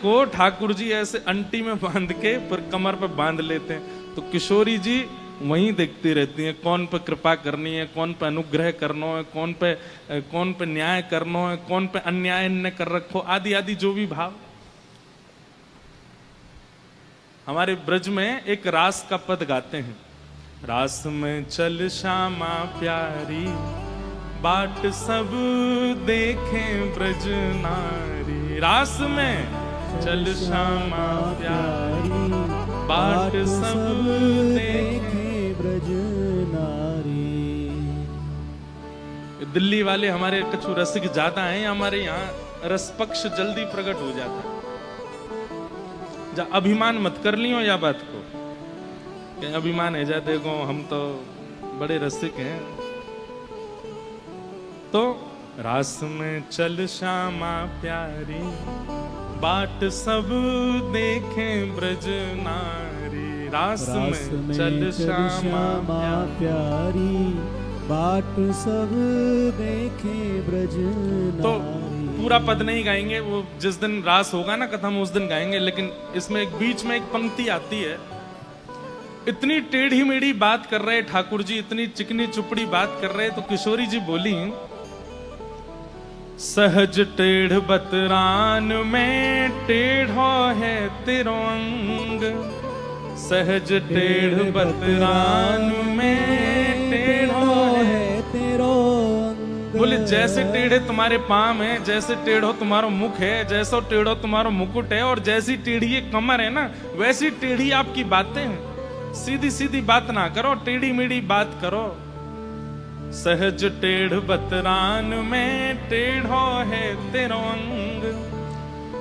को ठाकुर जी ऐसे अंटी में बांध के फिर कमर पे बांध लेते हैं। तो किशोरी जी वहीं देखती रहती हैं, कौन पे कृपा करनी है, कौन पे अनुग्रह करना है, कौन पे न्याय करना है, कौन पे अन्याय न कर रखो, आदि आदि जो भी भाव। हमारे ब्रज में एक रास का पद गाते हैं, रास में चल श्यामा प्यारी, बाट सब देखें ब्रज नारी। रास में चल श्यामा प्यारी, बाट सब देखें ब्रज नारी। दिल्ली वाले हमारे कछु रसिक ज्यादा हैं, हमारे यहाँ रसपक्ष जल्दी प्रकट हो जाता है। अभिमान मत कर लियो या बात को, कि अभिमान है जा देखो हम तो बड़े रसिक हैं। तो रास में चल श्यामा प्यारी, बाट सब देखें ब्रज नारी। रास में चल श्यामा प्यारी, बाट सब देखें ब्रज नारी। तो पूरा पद नहीं गाएंगे, वो जिस दिन रास होगा ना कथा में उस दिन गाएंगे, लेकिन इसमें एक बीच में एक पंक्ति आती है, इतनी टेढ़ी मेढ़ी बात कर रहे ठाकुर जी, इतनी चिकनी चुपड़ी बात कर रहे, तो किशोरी जी बोली, सहज टेढ़ बतरान में टेढ़ो है तेरो अंग, सहज टेढ़ बतरान में टेढ़ो है तेरो अंग। बोले जैसे टेढ़े तुम्हारे पांव हैं, जैसे टेढ़ो तुम्हारा मुख है, जैसा टेढ़ो तुम्हारा मुकुट है, और जैसी टेढ़ी ये कमर है ना, वैसी टेढ़ी आपकी बातें हैं। सीधी सीधी बात ना करो, टेढ़ी मेढ़ी बात करो। सहज टेढ़ बतरान में टेढ़ो है तेरो अंग।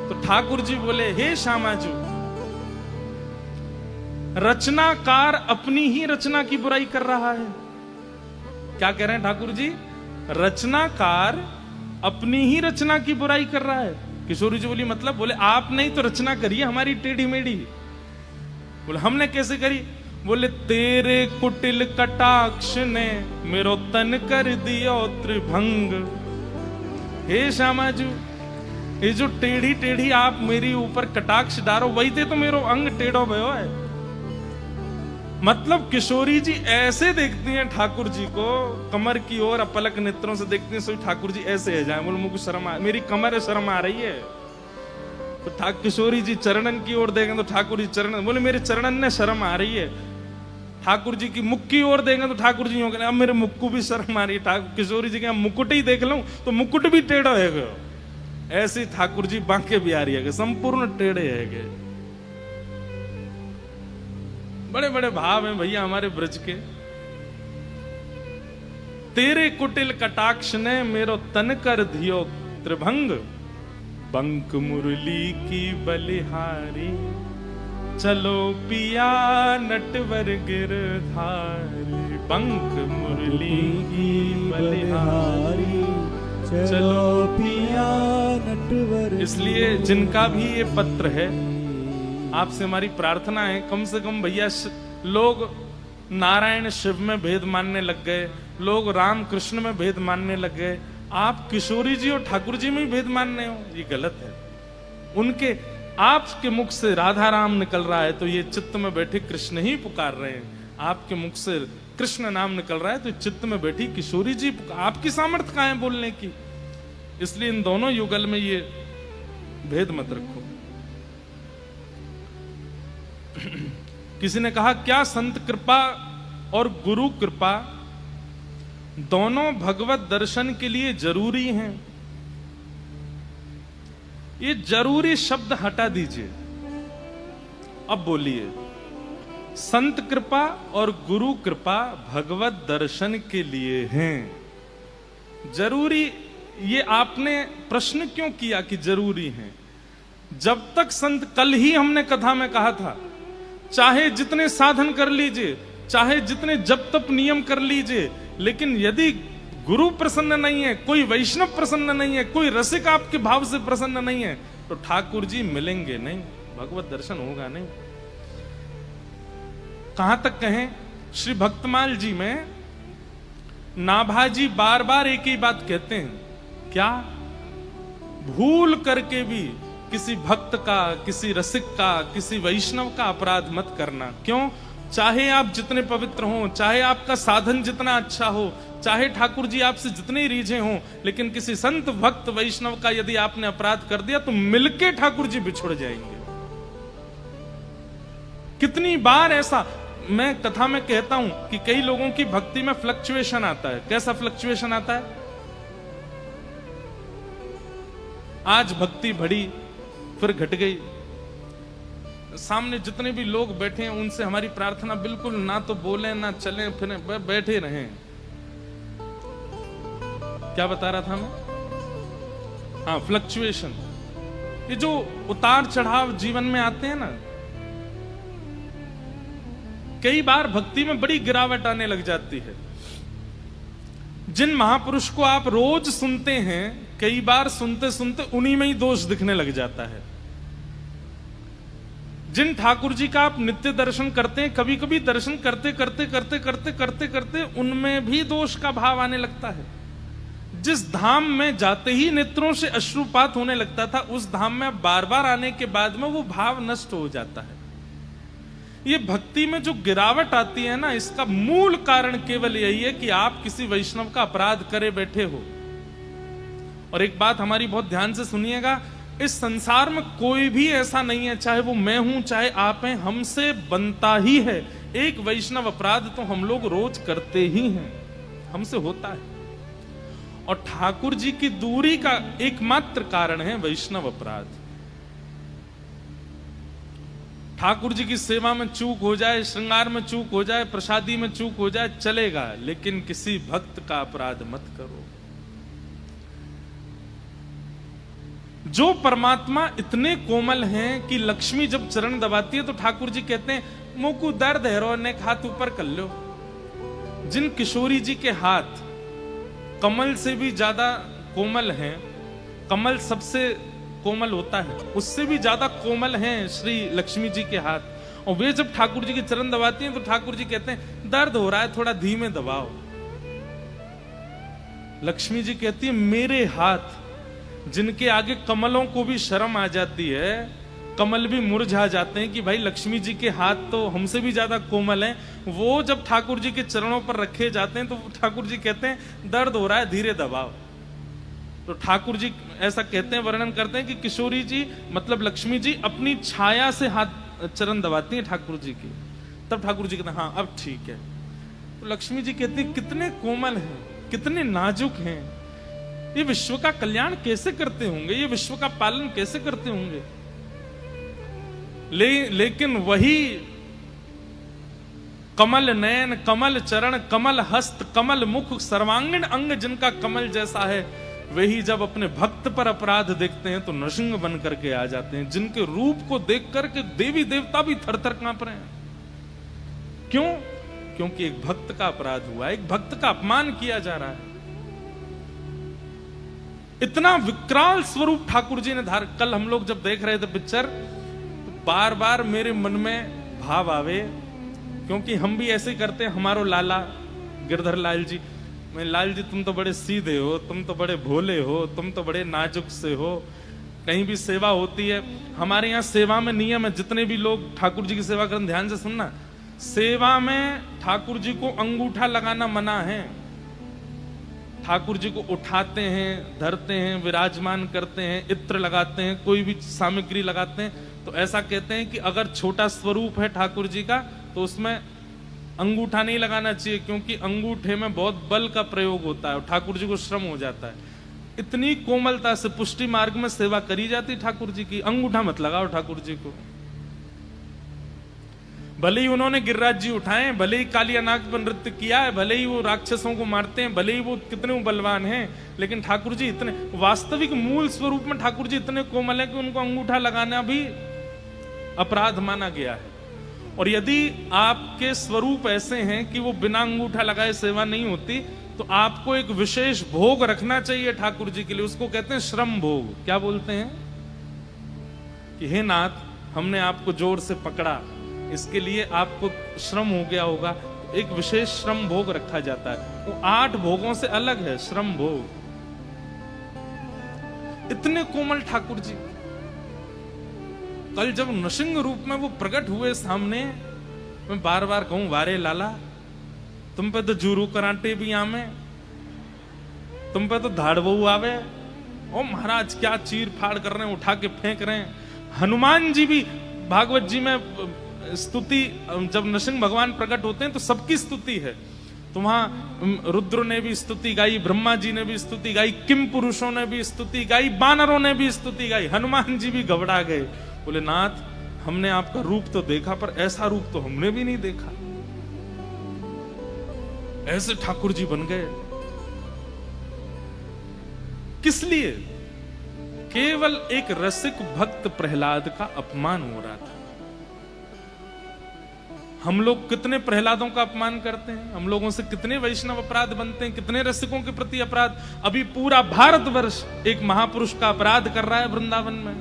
तो ठाकुर जी बोले, हे श्यामाजू, रचनाकार अपनी ही रचना की बुराई कर रहा है। क्या कह रहे हैं ठाकुर जी? रचनाकार अपनी ही रचना की बुराई कर रहा है। किशोरी जी बोली मतलब? बोले आपने ही तो रचना करी है हमारी टेढ़ी मेढ़ी। बोले हमने कैसे करी? बोले तेरे कुटिल कटाक्ष ने मेरो तन कर दियो त्रिभंग। हे श्यामाजू, ये जो टेढ़ी टेढ़ी आप मेरी ऊपर कटाक्ष डारो, वही थे तो मेरो अंग टेढ़ो भयो है। मतलब किशोरी जी ऐसे देखती हैं ठाकुर जी को, कमर की ओर अपलक नेत्रों से देखती हैं, सो ठाकुर जी ऐसे है जाए। बोले मुझको शर्म आ, मेरी कमर है, शर्म आ रही है। तो किशोरी जी चरणन की ओर देखें तो ठाकुर जी चरणन, बोले मेरे चरणन ने शर्म आ रही है। ठाकुर जी की मुख की ओर देंगे तो ठाकुर जी होंगे अब मेरे मुख को भी शर्म आ रही है। किशोरी जी के मुकुट ही देख लूं तो मुकुट भी टेढ़ा है। ऐसी ठाकुर जी बांके बिहारी है, संपूर्ण टेढ़े है। बड़े बड़े भाव हैं भैया हमारे ब्रज के। तेरे कुटिल कटाक्ष ने मेरो तन कर दियो त्रिभंग, बंक मुरली की बलिहारी, चलो पिया नटवर गिरधारी। बंक मुरली की बलिहारी, चलो पिया नटवर। इसलिए जिनका भी ये पत्र है, आपसे हमारी प्रार्थना है, कम से कम भैया लोग नारायण शिव में भेद मानने लग गए, लोग राम कृष्ण में भेद मानने लग गए, आप किशोरी जी और ठाकुर जी में ही भेद मानने हो, ये गलत है। उनके आपके मुख से राधा राम निकल रहा है तो ये चित्त में बैठे कृष्ण ही पुकार रहे हैं। आपके मुख से कृष्ण नाम निकल रहा है तो चित्त में बैठी किशोरी जी, आपकी सामर्थ्य कहाँ है बोलने की? इसलिए इन दोनों युगल में ये भेद मत रखो। किसी ने कहा क्या संत कृपा और गुरु कृपा दोनों भगवत दर्शन के लिए जरूरी हैं? ये जरूरी शब्द हटा दीजिए, अब बोलिए संत कृपा और गुरु कृपा भगवत दर्शन के लिए हैं। जरूरी, ये आपने प्रश्न क्यों किया कि जरूरी हैं? जब तक संत, कल ही हमने कथा में कहा था, चाहे जितने साधन कर लीजिए, चाहे जितने जप तप नियम कर लीजिए, लेकिन यदि गुरु प्रसन्न नहीं है, कोई वैष्णव प्रसन्न नहीं है, कोई रसिक आपके भाव से प्रसन्न नहीं है, तो ठाकुर जी मिलेंगे नहीं, भगवत दर्शन होगा नहीं। कहां तक कहें, श्री भक्तमाल जी में नाभाजी बार बार एक ही बात कहते हैं, क्या भूल करके भी किसी भक्त का, किसी रसिक का, किसी वैष्णव का अपराध मत करना। क्यों? चाहे आप जितने पवित्र हो, चाहे आपका साधन जितना अच्छा हो, चाहे ठाकुर जी आपसे जितने रीझे हों, लेकिन किसी संत भक्त वैष्णव का यदि आपने अपराध कर दिया तो मिलके ठाकुर जी बिछुड़ जाएंगे। कितनी बार ऐसा मैं कथा में कहता हूं कि कई लोगों की भक्ति में फ्लक्चुएशन आता है। कैसा फ्लक्चुएशन आता है? आज भक्ति बढ़ी, फिर घट गई। सामने जितने भी लोग बैठे हैं उनसे हमारी प्रार्थना बिल्कुल ना तो बोले ना चले फिर बैठे रहें। क्या बता रहा था मैं? हाँ, फ्लक्चुएशन। ये जो उतार चढ़ाव जीवन में आते हैं ना, कई बार भक्ति में बड़ी गिरावट आने लग जाती है। जिन महापुरुष को आप रोज सुनते हैं, कई बार सुनते सुनते उन्हीं में ही दोष दिखने लग जाता है। जिन ठाकुर जी का आप नित्य दर्शन करते हैं, कभी कभी दर्शन करते करते करते करते करते करते उनमें भी दोष का भाव आने लगता है। जिस धाम में जाते ही नेत्रों से अश्रुपात होने लगता था, उस धाम में बार बार आने के बाद में वो भाव नष्ट हो जाता है। ये भक्ति में जो गिरावट आती है ना, इसका मूल कारण केवल यही है कि आप किसी वैष्णव का अपराध करे बैठे हो। और एक बात हमारी बहुत ध्यान से सुनिएगा, इस संसार में कोई भी ऐसा नहीं है, चाहे वो मैं हूं चाहे आप हैं, हमसे बनता ही है। एक वैष्णव अपराध तो हम लोग रोज करते ही हैं, हमसे होता है। और ठाकुर जी की दूरी का एकमात्र कारण है वैष्णव अपराध। ठाकुर जी की सेवा में चूक हो जाए, श्रृंगार में चूक हो जाए, प्रसादी में चूक हो जाए, चलेगा, लेकिन किसी भक्त का अपराध मत करो। जो परमात्मा इतने कोमल हैं कि लक्ष्मी जब चरण दबाती है तो ठाकुर जी कहते हैं मुकु दर्द है रो, ने हाथ ऊपर कर लो। जिन किशोरी जी के हाथ कमल से भी ज्यादा कोमल हैं, कमल सबसे कोमल होता है, उससे भी ज्यादा कोमल हैं श्री लक्ष्मी जी के हाथ, और वे जब ठाकुर जी के चरण दबाती हैं तो ठाकुर जी कहते हैं दर्द हो रहा है, थोड़ा धीमे दबाओ। लक्ष्मी जी कहती है मेरे हाथ, जिनके आगे कमलों को भी शर्म आ जाती है, कमल भी मुरझा जाते हैं कि भाई लक्ष्मी जी के हाथ तो हमसे भी ज्यादा कोमल हैं, वो जब ठाकुर जी के चरणों पर रखे जाते हैं तो ठाकुर जी कहते हैं दर्द हो रहा है, धीरे दबाओ। तो ठाकुर जी ऐसा कहते हैं, वर्णन करते हैं कि किशोरी जी मतलब लक्ष्मी जी अपनी छाया से हाथ चरण दबाती हैं ठाकुर जी की, तब ठाकुर जी कहते हैं हाँ अब ठीक है। तो लक्ष्मी जी कहती है कितने कोमल हैं, कितने नाजुक हैं, ये विश्व का कल्याण कैसे करते होंगे, ये विश्व का पालन कैसे करते होंगे। लेकिन वही कमल नयन, कमल चरण, कमल हस्त, कमल मुख, सर्वांगीण अंग जिनका कमल जैसा है, वही जब अपने भक्त पर अपराध देखते हैं तो नृसिंह बन करके आ जाते हैं, जिनके रूप को देख करके देवी देवता भी थर थर कांप रहे हैं। क्यों? क्योंकि एक भक्त का अपराध हुआ, एक भक्त का अपमान किया जा रहा है। इतना विकराल स्वरूप ठाकुर जी ने धार। कल हम लोग जब देख रहे थे पिक्चर, तो बार बार मेरे मन में भाव आवे, क्योंकि हम भी ऐसे करते हैं। हमारो लाला गिरधर लाल जी, मैं लाल जी तुम तो बड़े सीधे हो, तुम तो बड़े भोले हो, तुम तो बड़े नाजुक से हो। कहीं भी सेवा होती है, हमारे यहाँ सेवा में नियम है, जितने भी लोग ठाकुर जी की सेवा करें ध्यान से सुनना, सेवा में ठाकुर जी को अंगूठा लगाना मना है। ठाकुर जी को उठाते हैं, धरते हैं, विराजमान करते हैं, इत्र लगाते हैं, कोई भी सामग्री लगाते हैं, तो ऐसा कहते हैं कि अगर छोटा स्वरूप है ठाकुर जी का तो उसमें अंगूठा नहीं लगाना चाहिए, क्योंकि अंगूठे में बहुत बल का प्रयोग होता है और ठाकुर जी को श्रम हो जाता है। इतनी कोमलता से पुष्टि मार्ग में सेवा करी जाती ठाकुर जी की, अंगूठा मत लगाओ ठाकुर जी को। भले ही उन्होंने गिरिराज जी उठाए, भले ही काली अनाग पर नृत्य किया है, भले ही वो राक्षसों को मारते हैं, भले ही वो कितने बलवान हैं, लेकिन ठाकुर जी इतने वास्तविक मूल स्वरूप में ठाकुर जी इतने कोमल है कि उनको अंगूठा लगाना भी अपराध माना गया है। और यदि आपके स्वरूप ऐसे हैं कि वो बिना अंगूठा लगाए सेवा नहीं होती, तो आपको एक विशेष भोग रखना चाहिए ठाकुर जी के लिए, उसको कहते हैं श्रम भोग। क्या बोलते हैं कि हे नाथ, हमने आपको जोर से पकड़ा, इसके लिए आपको श्रम हो गया होगा, तो एक विशेष श्रम भोग रखा जाता है। वो 8 भोगों से अलग है श्रम भोग। इतने कोमल ठाकुर जी, कल जब नृसिंह रूप में वो प्रकट हुए सामने, मैं बार बार कहूं वारे लाला, तुम पे तो जूरू कराटे भी आवे, तुम पे तो धाड़बू आवे। ओ महाराज क्या चीर फाड़ कर रहे हैं, उठा के फेंक रहे हैं। हनुमान जी भी भागवत जी में स्तुति, जब नृसिंह भगवान प्रकट होते हैं तो सबकी स्तुति है। तो वहां रुद्र ने भी स्तुति गाई, ब्रह्मा जी ने भी स्तुति गाई, किम पुरुषों ने भी स्तुति गाई, बानरों ने भी स्तुति गाई। हनुमान जी भी घबरा गए, बोले नाथ हमने आपका रूप तो देखा पर ऐसा रूप तो हमने भी नहीं देखा। ऐसे ठाकुर जी बन गए। किस लिए? केवल एक रसिक भक्त प्रहलाद का अपमान हो रहा था। हम लोग कितने प्रहलादों का अपमान करते हैं, हम लोगों से कितने वैष्णव अपराध बनते हैं, कितने रसिकों के प्रति अपराध। अभी पूरा भारतवर्ष एक महापुरुष का अपराध कर रहा है वृंदावन में।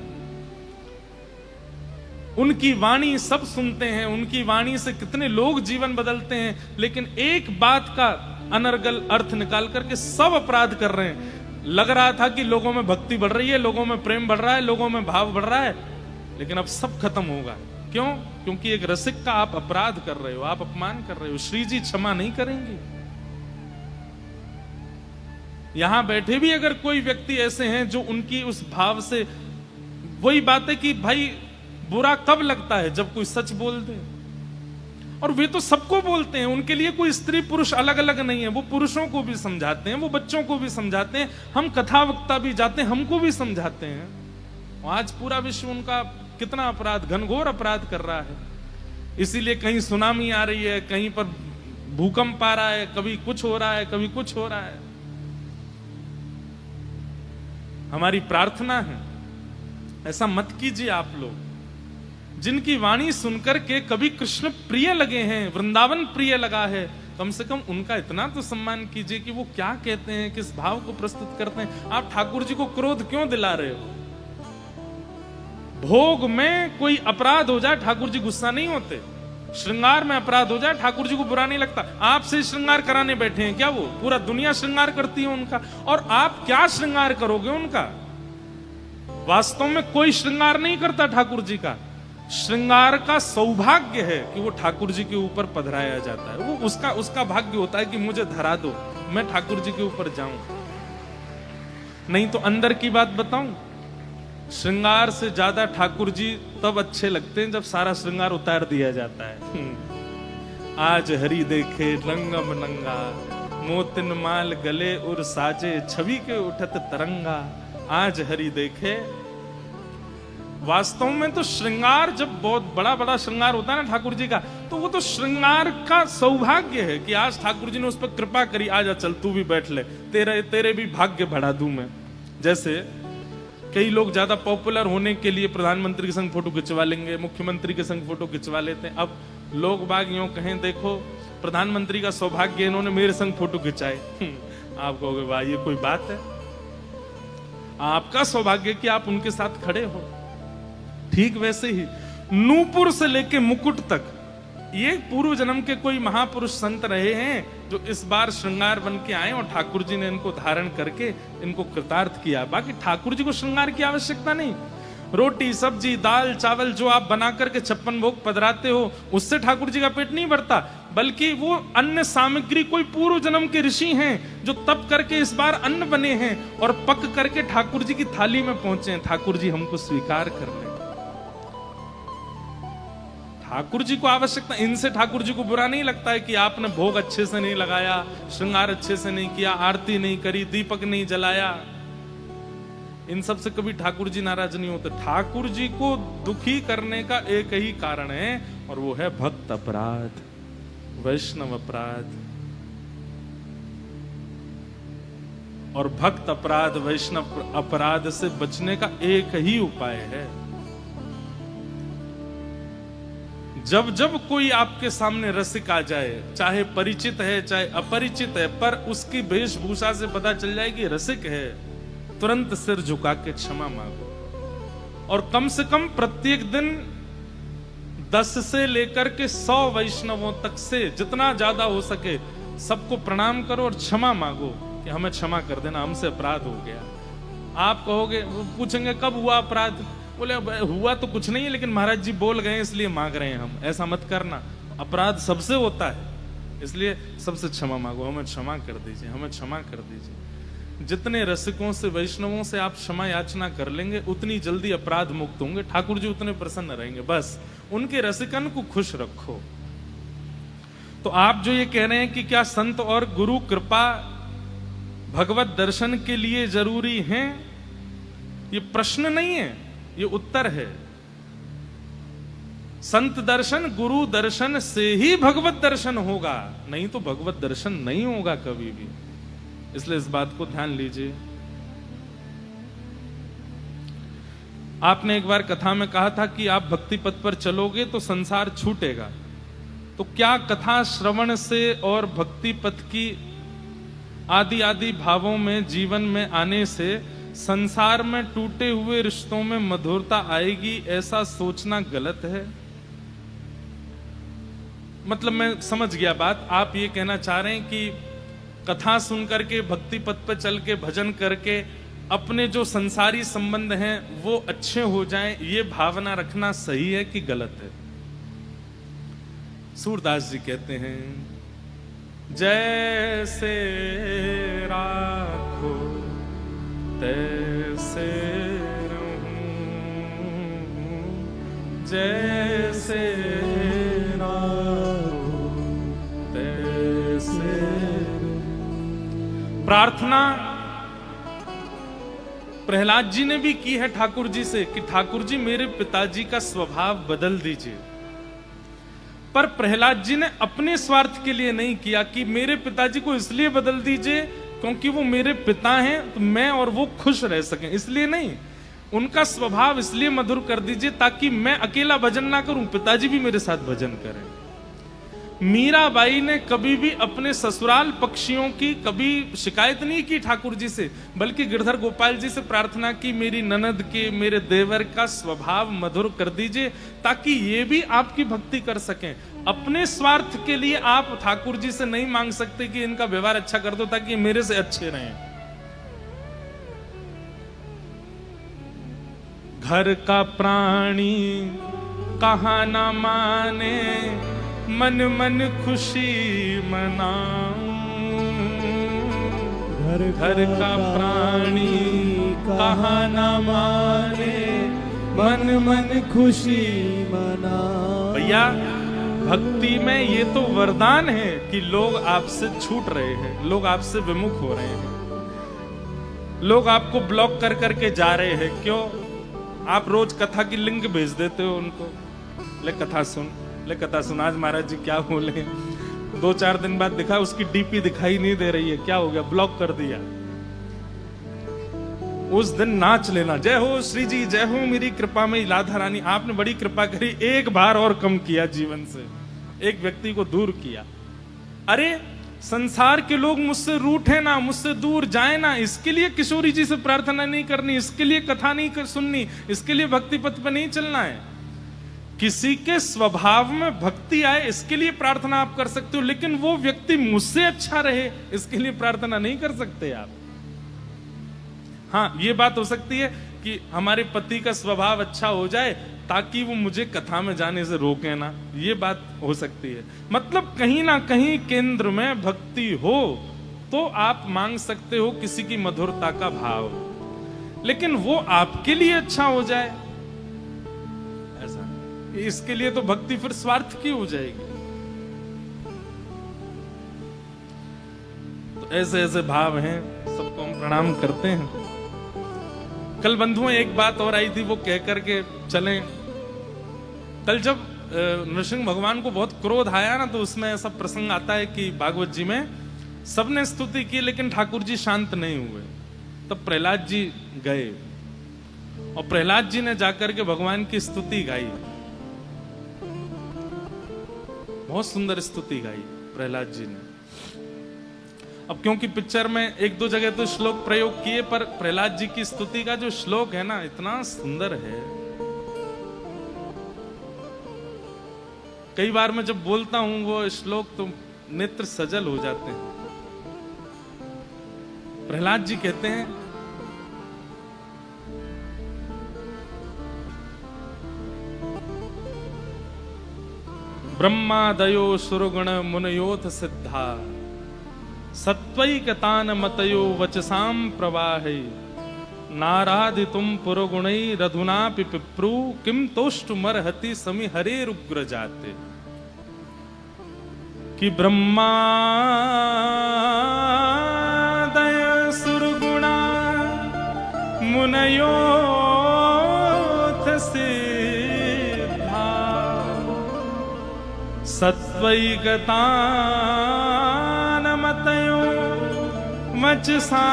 उनकी वाणी सब सुनते हैं, उनकी वाणी से कितने लोग जीवन बदलते हैं, लेकिन एक बात का अनर्गल अर्थ निकाल करके सब अपराध कर रहे हैं। लग रहा था कि लोगों में भक्ति बढ़ रही है, लोगों में प्रेम बढ़ रहा है, लोगों में भाव बढ़ रहा है, लेकिन अब सब खत्म होगा। क्यों? क्योंकि एक रसिक का आप अपराध कर रहे हो, आप अपमान कर रहे हो। श्री जी क्षमा नहीं करेंगे। यहां बैठे भी अगर कोई व्यक्ति ऐसे हैं जो उनकी उस भाव से, वही बात है कि भाई बुरा कब लगता है? जब कोई सच बोल दे। और वे तो सबको बोलते हैं, उनके लिए कोई स्त्री पुरुष अलग अलग नहीं है। वो पुरुषों को भी समझाते हैं, वो बच्चों को भी समझाते हैं, हम कथा वक्ता भी जाते हैं, हमको भी समझाते हैं। आज पूरा विश्व उनका कितना अपराध, घनघोर अपराध कर रहा है। इसीलिए कहीं सुनामी आ रही है, कहीं पर भूकंप आ रहा है, कभी कुछ हो रहा है, कभी कुछ हो रहा है। हमारी प्रार्थना है ऐसा मत कीजिए आप लोग। जिनकी वाणी सुनकर के कभी कृष्ण प्रिय लगे हैं, वृंदावन प्रिय लगा है, कम से कम उनका इतना तो सम्मान कीजिए कि वो क्या कहते हैं, किस भाव को प्रस्तुत करते हैं। आप ठाकुर जी को क्रोध क्यों दिला रहे हो? भोग में कोई अपराध हो जाए ठाकुर जी गुस्सा नहीं होते, श्रृंगार में अपराध हो जाए ठाकुर जी को बुरा नहीं लगता। आपसे श्रृंगार कराने बैठे हैं क्या? वो पूरा दुनिया श्रृंगार करती है उनका, और आप क्या श्रृंगार करोगे उनका? वास्तव में कोई श्रृंगार नहीं करता ठाकुर जी का। श्रृंगार का सौभाग्य है कि वो ठाकुर जी के ऊपर पधराया जाता है। वो उसका भाग्य होता है कि मुझे धरा दो, मैं ठाकुर जी के ऊपर जाऊं। नहीं तो अंदर की बात बताऊं, श्रृंगार से ज्यादा ठाकुर जी तब अच्छे लगते हैं जब सारा श्रृंगार उतार दिया जाता है। आज हरि देखे रंगम नंगा, मोतिन माल गले उर साजे, छवि के उठत तरंगा। आज हरि देखे। वास्तव में तो श्रृंगार जब बहुत बड़ा बड़ा श्रृंगार होता है ना ठाकुर जी का, तो वो तो श्रृंगार का सौभाग्य है कि आज ठाकुर जी ने उस पर कृपा करी। आजा चल तू भी बैठ ले, तेरे भी भाग्य बढ़ा दूं मैं। जैसे कई लोग ज्यादा पॉपुलर होने के लिए प्रधानमंत्री के संग फोटो खिंचवा लेंगे, मुख्यमंत्री के संग फोटो खिंचवा लेते हैं। अब लोग बाग यूं कहें, देखो प्रधानमंत्री का सौभाग्य इन्होंने मेरे संग फोटो खिंचाए। आप कहोगे वाह ये कोई बात है? आपका सौभाग्य कि आप उनके साथ खड़े हो। ठीक वैसे ही नूपुर से लेके मुकुट तक ये पूर्व जन्म के कोई महापुरुष संत रहे हैं जो इस बार श्रृंगार बन के आए और ठाकुर जी ने इनको धारण करके इनको कृतार्थ किया। बाकी ठाकुर जी को श्रृंगार की आवश्यकता नहीं। रोटी सब्जी दाल चावल जो आप बना करके 56 भोग पधराते हो, उससे ठाकुर जी का पेट नहीं भरता, बल्कि वो अन्न सामग्री कोई पूर्व जन्म के ऋषि हैं जो तप करके इस बार अन्न बने हैं और पक करके ठाकुर जी की थाली में पहुंचे हैं। ठाकुर जी हमको स्वीकार कर ले। ठाकुर जी को आवश्यकता, इनसे ठाकुर जी को बुरा नहीं लगता है कि आपने भोग अच्छे से नहीं लगाया, श्रृंगार अच्छे से नहीं किया, आरती नहीं करी, दीपक नहीं जलाया। इन सब से कभी ठाकुर जी नाराज नहीं होते। ठाकुर जी को दुखी करने का एक ही कारण है और वो है भक्त अपराध, वैष्णव अपराध। और भक्त अपराध वैष्णव अपराध से बचने का एक ही उपाय है। जब जब कोई आपके सामने रसिक आ जाए, चाहे परिचित है चाहे अपरिचित है, पर उसकी वेशभूषा से पता चल जाए कि रसिक है, तुरंत सिर झुका के क्षमा मांगो। और कम से कम प्रत्येक दिन 10 से लेकर के 100 वैष्णवों तक से जितना ज्यादा हो सके सबको प्रणाम करो और क्षमा मांगो कि हमें क्षमा कर देना, हमसे अपराध हो गया। आप कहोगे, पूछेंगे कब हुआ अपराध? बोले अब हुआ तो कुछ नहीं है, लेकिन महाराज जी बोल गए इसलिए मांग रहे हैं हम, ऐसा मत करना। अपराध सबसे होता है, इसलिए सबसे क्षमा मांगो, हमें क्षमा कर दीजिए, हमें क्षमा कर दीजिए। जितने रसिकों से, वैष्णवों से आप क्षमा याचना कर लेंगे, उतनी जल्दी अपराध मुक्त होंगे, ठाकुर जी उतने प्रसन्न रहेंगे। बस उनके रसिकन को खुश रखो। तो आप जो ये कह रहे हैं कि क्या संत और गुरु कृपा भगवत दर्शन के लिए जरूरी है, ये प्रश्न नहीं है, ये उत्तर है। संत दर्शन, गुरु दर्शन से ही भगवत दर्शन होगा, नहीं तो भगवत दर्शन नहीं होगा कभी भी। इसलिए इस बात को ध्यान लीजिए। आपने एक बार कथा में कहा था कि आप भक्ति पथ पर चलोगे तो संसार छूटेगा। तो क्या कथा श्रवण से और भक्ति पथ की आदि आदि भावों में जीवन में आने से संसार में टूटे हुए रिश्तों में मधुरता आएगी, ऐसा सोचना गलत है? मतलब मैं समझ गया बात। आप ये कहना चाह रहे हैं कि कथा सुन करके, भक्ति पथ पर चल के, भजन करके अपने जो संसारी संबंध हैं वो अच्छे हो जाएं, ये भावना रखना सही है कि गलत है? सूरदास जी कहते हैं, जैसे राखो तैसे रहूं, जैसे राखो तैसे। प्रार्थना प्रहलाद जी ने भी की है ठाकुर जी से कि ठाकुर जी मेरे पिताजी का स्वभाव बदल दीजिए। पर प्रहलाद जी ने अपने स्वार्थ के लिए नहीं किया कि मेरे पिताजी को इसलिए बदल दीजिए क्योंकि वो मेरे पिता हैं, तो मैं और वो खुश रह सकें, इसलिए नहीं। उनका स्वभाव इसलिए मधुर कर दीजिए ताकि मैं अकेला भजन ना करूं, पिताजी भी मेरे साथ भजन करें। मीराबाई ने कभी भी अपने ससुराल पक्षियों की कभी शिकायत नहीं की ठाकुर जी से, बल्कि गिरधर गोपाल जी से प्रार्थना की, मेरी ननद के, मेरे देवर का स्वभाव मधुर कर दीजिए ताकि ये भी आपकी भक्ति कर सकें। अपने स्वार्थ के लिए आप ठाकुर जी से नहीं मांग सकते कि इनका व्यवहार अच्छा कर दो ताकि मेरे से अच्छे रहें। घर का प्राणी कहा ना माने, मन मन खुशी मनाऊं। घर का प्राणी कहा ना माने, मन मन खुशी मनाऊं। भैया भक्ति में ये तो वरदान है कि लोग आपसे छूट रहे हैं, लोग आपसे विमुख हो रहे हैं, लोग आपको ब्लॉक कर करके जा रहे हैं। क्यों? आप रोज कथा की लिंक भेज देते हो उनको, ले कथा सुन, ले कथा सुन। आज महाराज जी क्या बोले, 2-4 दिन बाद दिखा उसकी डीपी दिखाई नहीं दे रही है, क्या हो गया? ब्लॉक कर दिया। उस दिन नाच लेना, जय हो श्री जी, जय हो मेरी कृपा में राधा रानी, आपने बड़ी कृपा करी, एक बार और कम किया जीवन से, एक व्यक्ति को दूर किया। अरे संसार के लोग मुझसे रूठे ना, मुझसे दूर जाए ना, इसके लिए किशोरी जी से प्रार्थना नहीं करनी, इसके लिए कथा नहीं सुननी, इसके लिए भक्ति पथ पर नहीं चलना है। किसी के स्वभाव में भक्ति आए इसके लिए प्रार्थना आप कर सकते हो, लेकिन वो व्यक्ति मुझसे अच्छा रहे इसके लिए प्रार्थना नहीं कर सकते आप। हाँ, ये बात हो सकती है कि हमारे पति का स्वभाव अच्छा हो जाए ताकि वो मुझे कथा में जाने से रोके ना, ये बात हो सकती है। मतलब कहीं ना कहीं केंद्र में भक्ति हो तो आप मांग सकते हो किसी की मधुरता का भाव, लेकिन वो आपके लिए अच्छा हो जाए ऐसा, इसके लिए तो भक्ति फिर स्वार्थ की हो जाएगी। तो ऐसे ऐसे भाव हैं, सबको हम प्रणाम करते हैं। कल बंधुओं एक बात और आई थी, वो कह करके चलें। कल जब नृसिंह भगवान को बहुत क्रोध आया ना, तो उसमें ऐसा प्रसंग आता है कि भागवत जी में सबने स्तुति की लेकिन ठाकुर जी शांत नहीं हुए। तब प्रहलाद जी गए और प्रहलाद जी ने जाकर के भगवान की स्तुति गाई, बहुत सुंदर स्तुति गाई प्रहलाद जी ने। अब क्योंकि पिक्चर में 1-2 जगह तो श्लोक प्रयोग किए, पर प्रहलाद जी की स्तुति का जो श्लोक है ना, इतना सुंदर है। कई बार मैं जब बोलता हूं वो श्लोक तो नेत्र सजल हो जाते हैं। प्रहलाद जी कहते हैं, ब्रह्मादयो सुरगुण मुनयोथ सिद्धा सत्वैकतान मतयो वचसाम प्रवाहे नाराधितुम पुरगुणैरधुनापि पिप्रू किम तोष्टुमर्हति समी हरेरुग्र जाते। कि ब्रह्मादय सुरगुणा मुनयोथ सिद्धा सत्वैकतान मतयो वचसाम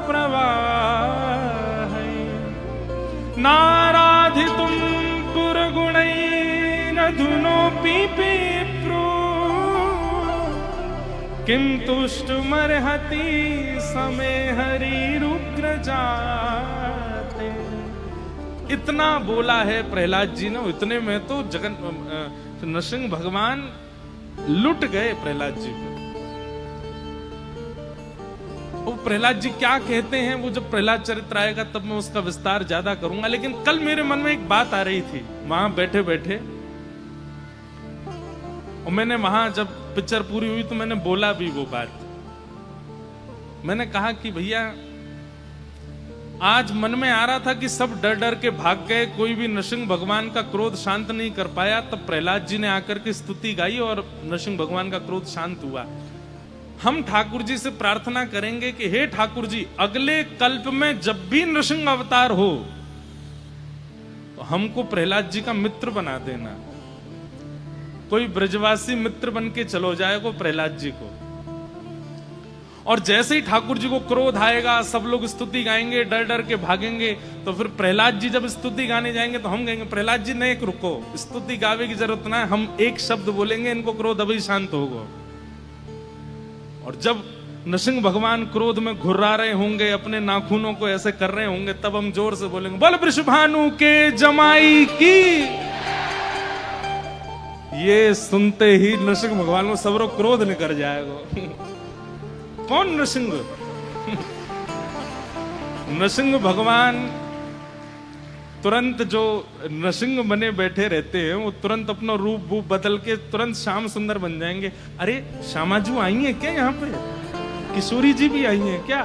प्रवाहे नाराधितुम पुरगुणैरधुनोऽपि पिप्रू किम तुष्टुमर्हति समे हरिरुग्र जाते। इतना बोला है प्रहलाद जी ने, इतने में तो नरसिंह भगवान लुट गए प्रहलाद जी को। वो प्रहलाद जी क्या कहते हैं, वो जब प्रहलाद चरित्र आएगा तब मैं उसका विस्तार ज्यादा करूंगा। लेकिन कल मेरे मन में एक बात आ रही थी वहां बैठे बैठे, और मैंने वहां जब पिक्चर पूरी हुई तो मैंने बोला भी वो बात। मैंने कहा कि भैया आज मन में आ रहा था कि सब डर डर के भाग गए, कोई भी नरसिंह भगवान का क्रोध शांत नहीं कर पाया। तब प्रहलाद जी ने आकर के स्तुति गाई और नरसिंह भगवान का क्रोध शांत हुआ। हम ठाकुर जी से प्रार्थना करेंगे कि हे ठाकुर जी, अगले कल्प में जब भी नरसिंह अवतार हो तो हमको प्रहलाद जी का मित्र बना देना। कोई ब्रजवासी मित्र बन के चलो जाएगा प्रहलाद जी को, और जैसे ही ठाकुर जी को क्रोध आएगा सब लोग स्तुति गाएंगे, डर डर के भागेंगे। तो फिर प्रहलाद जी जब स्तुति गाने जाएंगे तो हम कहेंगे प्रहलाद जी नहीं, रुको, स्तुति गावे की जरूरत ना है, हम एक शब्द बोलेंगे, इनको क्रोध अभी शांत होगा। और जब नरसिंह भगवान क्रोध में घुर्रा रहे होंगे, अपने नाखूनों को ऐसे कर रहे होंगे, तब हम जोर से बोलेंगे बोल वृषभानु के जमाई की। ये सुनते ही नरसिंह भगवान को सबरो क्रोध निकल जाएगा। कौन नरसिंह? नरसिंह भगवान तुरंत, जो नरसिंह बने बैठे रहते हैं वो तुरंत अपना रूप वूप बदल के तुरंत श्याम सुंदर बन जाएंगे। अरे श्यामाजू आई हैं क्या यहाँ पे? किशोरी जी भी आई हैं क्या?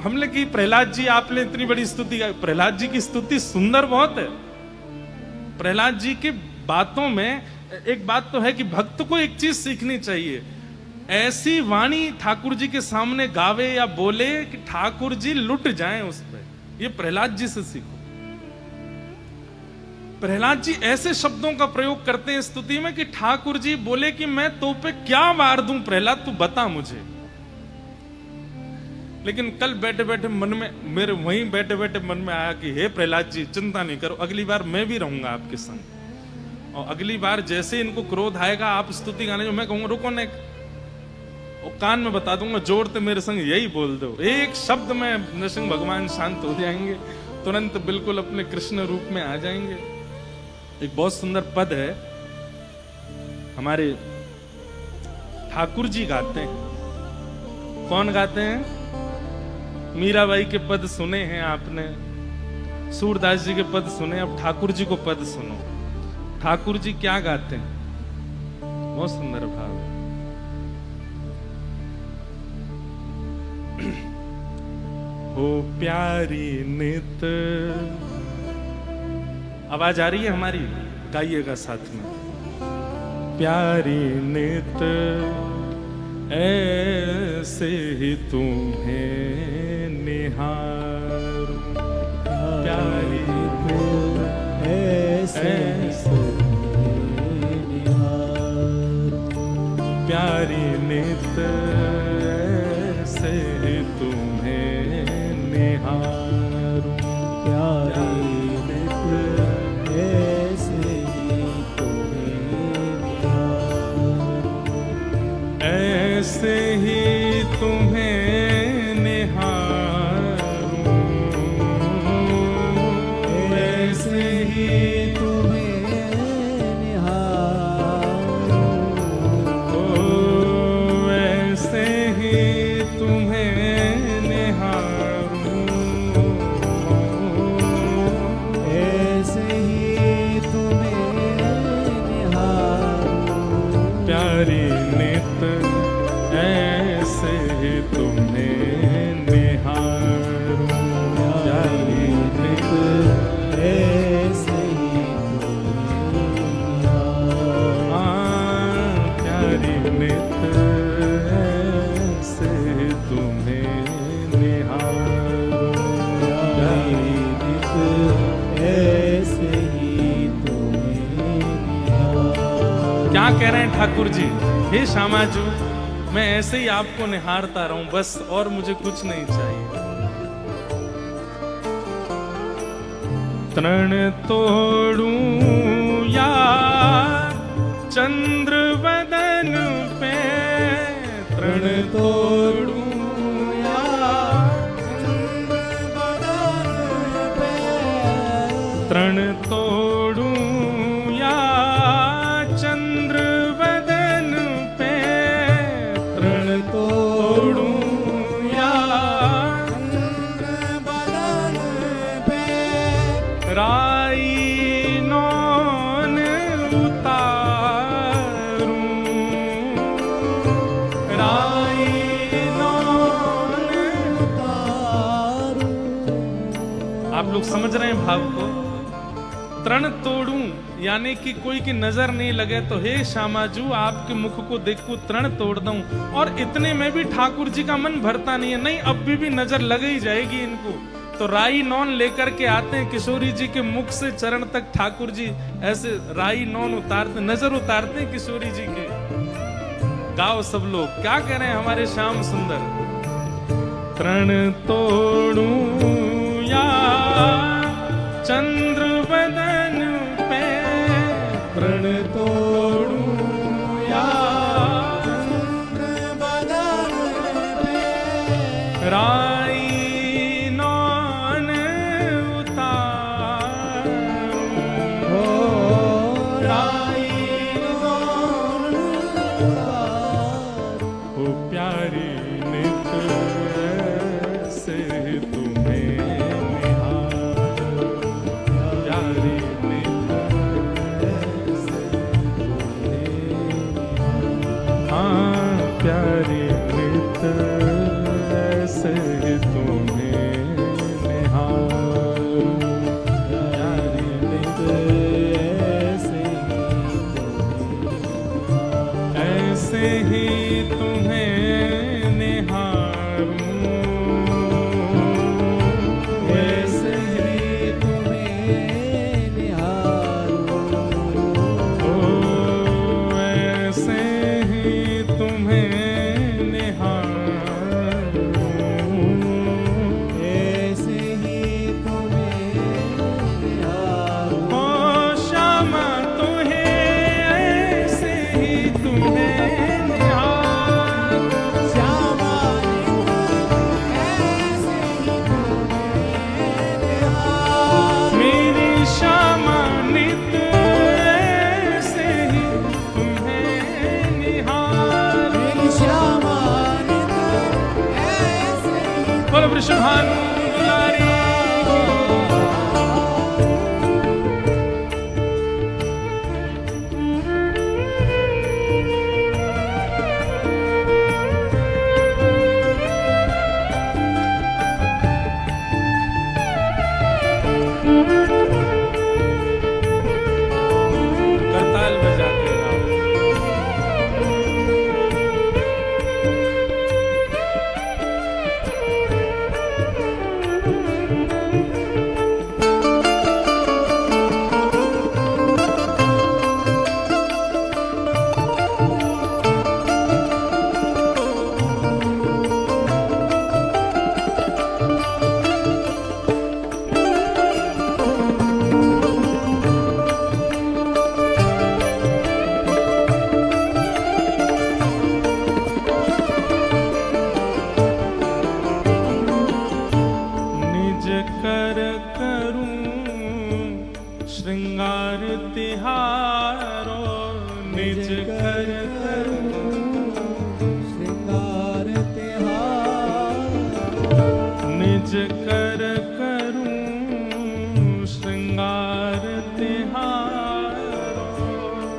हमने की प्रहलाद जी आपने इतनी बड़ी स्तुति गाई। प्रहलाद जी की स्तुति सुंदर बहुत है। प्रहलाद जी की बातों में एक बात तो है कि भक्त को एक चीज सीखनी चाहिए, ऐसी वाणी ठाकुर जी के सामने गावे या बोले कि ठाकुर जी लुट जाएं उस पे। ये प्रहलाद जी से सीखो। प्रहलाद जी ऐसे शब्दों का प्रयोग करते हैं स्तुति में कि ठाकुर जी बोले कि मैं तो पे क्या वार दूं प्रहलाद, तू बता मुझे। लेकिन कल बैठे बैठे मन में, मेरे वहीं बैठे बैठे मन में आया कि हे प्रहलाद जी चिंता नहीं करो, अगली बार मैं भी रहूंगा आपके संग, और अगली बार जैसे इनको क्रोध आएगा आप स्तुति गाने जो मैं कहूंगा रुको ने, और कान में बता दूंगा जोड़ते मेरे संग यही बोल दो, एक शब्द में नरसिंह भगवान शांत हो जाएंगे, तुरंत बिल्कुल अपने कृष्ण रूप में आ जाएंगे। एक बहुत सुंदर पद है, हमारे ठाकुर जी गाते हैं। कौन गाते हैं? मीराबाई के पद सुने हैं आपने, सूरदास जी के पद सुने, अब ठाकुर जी को पद सुनो। ठाकुर जी क्या गाते हैं? बहुत सुंदर भाव है। हो प्यारी नित, आवाज आ रही है हमारी? गाइएगा साथ में। प्यारी नित ऐसे ही तुम्हें निहार, प्यारी ऐसे निहार, प्यारी नित ऐसे ही तुम्हें निहार, प्यारी नित ऐसे ही तुम्हें निहार, ऐसे ही तुम्हें निहारूं, ऐसे ही तुम्हें निहारूं, ओ क्या कह रहे हैं ठाकुर जी? हे श्यामाजू, मैं ऐसे ही आपको निहारता रहूं बस, और मुझे कुछ नहीं चाहिए। तृण तोड़ूं या चंद्र बदन पे, तृण तोड़ूं या चंद्र बदन पे, तृण तोड़ूं या चंद्र बदन पे, तृण तोड़ूं या चंद्र बदन पे, राई नौन उतारूं, राई नौन उतारूं। आप लोग समझ रहे हैं भाव को? तृण तोड़ूं यानी कि कोई की नजर नहीं लगे तो हे श्यामाजू, आपके मुख को देखूं तृण तोड़ दूं। और इतने में भी ठाकुर जी का मन भरता नहीं है, नहीं अब भी नजर लग ही जाएगी इनको। तो राई नौन लेकर के आते हैं किशोरी जी के मुख से चरण तक। ठाकुर जी ऐसे राई नौन उतारते, नजर उतारते हैं किशोरी जी के। गाओ सब लोग, क्या कह रहे हैं हमारे श्याम सुंदर? तृण तोड़ूं या चंद्र बदन पे, तृण तोड़ूं या चंद्र बदन पे, राई नौन उतारूं, राई नौन उतारूं। ओ प्यारी नित से तुम्हें प्यारी नित से तुम्हें निहारूं, प्यारी नित से ऐसे ही तुम्हें निहारूं, ऐसे ही तुम्हें निहारूं, ओ ऐसे ही तुम्हें निहारूं, ऐसे ही तुम्हें निहारूं। ओ श्यामा तुम्हें ऐसे ही तुम्हें निहारूं, श्यामा ऐसे ही तुम्हें निहारूं, मेरी श्यामा नित ऐसे ही तुम्हें निहारूं, मेरी श्यामा नित ऐसे ही। बोलो वृषभानु दुलारी। करताल बजाते रहो। कर करूं श्रृंगार तिहारो, निज कर करूं श्रृंगार तिहारो, निज कर करूं श्रृंगार तिहारो,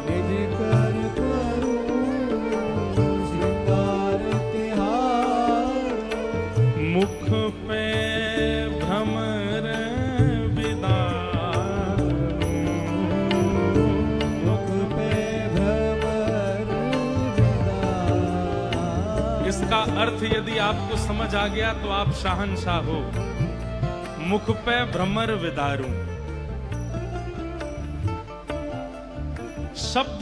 निज कर करूं श्रृंगार तिहारो। मुख पे भ्रमर विदारूं, मुख पे भ्रमर विदारूं। इसका अर्थ यदि आपको समझ आ गया तो आप शहंशाह हो। मुख पे भ्रमर विदारूं शब्द